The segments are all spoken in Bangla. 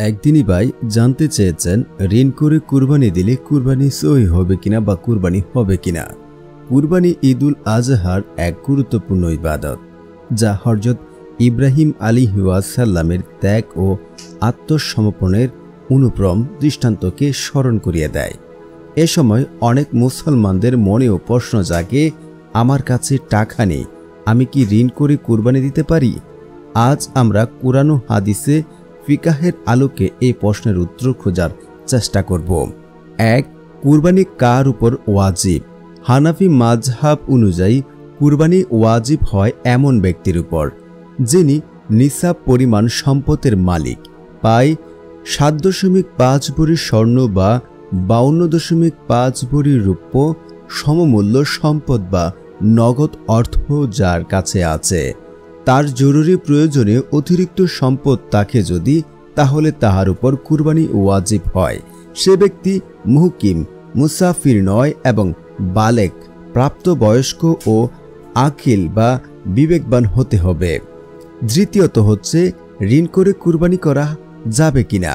একদিনই ভাই জানতে চেয়েছেন ঋণ করে কুরবানি দিলে কুরবানি সহি হবে কিনা বা কুরবানি হবে কিনা। কুরবানি ঈদুল আজহার এক গুরুত্বপূর্ণ ইবাদত, যা হযরত ইব্রাহিম আলাইহিসসালামের ত্যাগ ও আত্মসমর্পণের অনুপম দৃষ্টান্তকে স্মরণ করিয়ে দেয়। এ সময় অনেক মুসলমানদের মনেও প্রশ্ন জাগে, আমার কাছে টাকা নেই, আমি কি ঋণ করে কুরবানি দিতে পারি? আজ আমরা কুরআন ও হাদিসে ফিকাহের আলোকে এই প্রশ্নের উত্তর খোঁজার চেষ্টা করব। ১. কুরবানি কার উপর ওয়াজিব? হানাফি মাযহাব অনুযায়ী কুরবানি ওয়াজিব হয় এমন ব্যক্তির উপর যিনি নিসাব পরিমাণ সম্পদের মালিক, পায় ৭.৫ ভরি স্বর্ণ বা ৫২.৫ ভরি রৌপ্য সমমূল্য সম্পদ বা নগদ অর্থ যার কাছে আছে। তার জরুরি প্রয়োজনে অতিরিক্ত সম্পদ থাকে যদি, তাহলে তাহার উপর কুরবানি ওয়াজিব হয়। সে ব্যক্তি মুহকিম, মুসাফির নয় এবং বালেক, প্রাপ্তবয়স্ক ও আকিল বা বিবেকবান হতে হবে। দ্বিতীয়ত হচ্ছে ঋণ করে কুরবানি করা যাবে কিনা।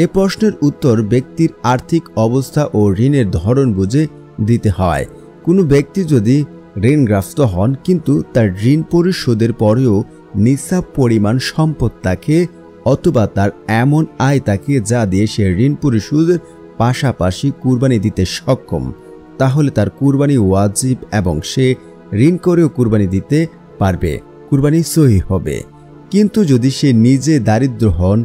এ প্রশ্নের উত্তর ব্যক্তির আর্থিক অবস্থা ও ঋণের ধরন বুঝে দিতে হয়। কোনো ব্যক্তি যদি ঋণগ্রস্ত হন কিন্তু তার ঋণ পরিশোধের পরেও নিসাব পরিমাণ সম্পদ থাকে, অথবা তার এমন আয় থাকে যা দিয়ে সে ঋণ পরিশোধের পাশাপাশি কুরবানি দিতে সক্ষম, তাহলে তার কুরবানি ওয়াজিব এবং সে ঋণ করেও কুরবানি দিতে পারবে, কুরবানি সহি হবে। কিন্তু যদি সে নিজে দারিদ্র হন,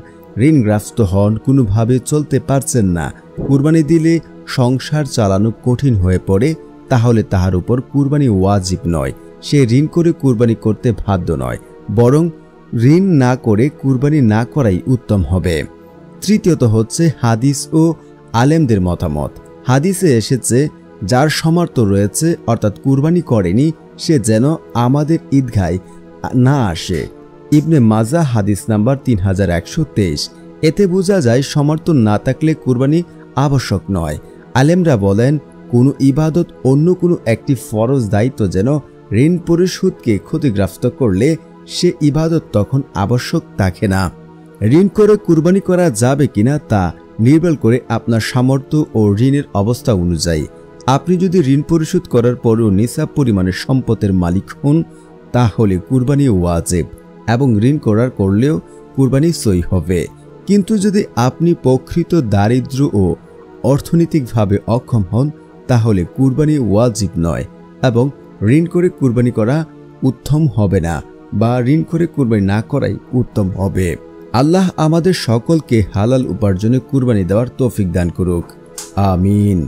ঋণগ্রস্ত হন, কোনোভাবে চলতে পারছেন না, কুরবানি দিলে সংসার চালানো কঠিন হয়ে পড়ে, তাহলে তাহার উপর কুরবানি ওয়াজিব নয়। সে ঋণ করে কুরবানি করতে বাধ্য নয়, বরং ঋণ না করে কুরবানি না করাই উত্তম হবে। তৃতীয়ত হচ্ছে হাদিস ও আলেমদের মতামত। হাদিসে এসেছে, যার সামর্থ্য রয়েছে অর্থাৎ কুরবানি করেনি, সে যেন আমাদের ঈদগাহে না আসে। ইবনে মাজাহ হাদিস নাম্বার 3123। এতে বোঝা যায় সামর্থ্য না থাকলে কুরবানি আবশ্যক নয়। আলেমরা বলেন, কোনো ইবাদত অন্য কোনো একটি ফরজ দায়িত্ব যেন ঋণ পরিশোধকে ক্ষতিগ্রস্ত করলে সে ইবাদত তখন আবশ্যক থাকে না। ঋণ করে কুরবানি করা যাবে কিনা তা নির্ভর করে আপনার সামর্থ্য ও ঋণের অবস্থা অনুযায়ী। আপনি যদি ঋণ পরিশোধ করার পরও নিসাব পরিমাণের সম্পদের মালিক হন, তাহলে কুরবানি ওয়াজিব এবং ঋণ করার করলেও কুরবানি সহি হবে। কিন্তু যদি আপনি প্রকৃত দারিদ্র ও অর্থনৈতিকভাবে অক্ষম হন, তাহলে কুরবানি ওয়াজিব নয় এবং ঋণ করে কুরবানি করা উত্তম হবে না, বা ঋণ করে কুরবানি না করাই উত্তম হবে। আল্লাহ আমাদের সকলকে হালাল উপার্জনে কুরবানি দেওয়ার তৌফিক দান করুক। আমিন।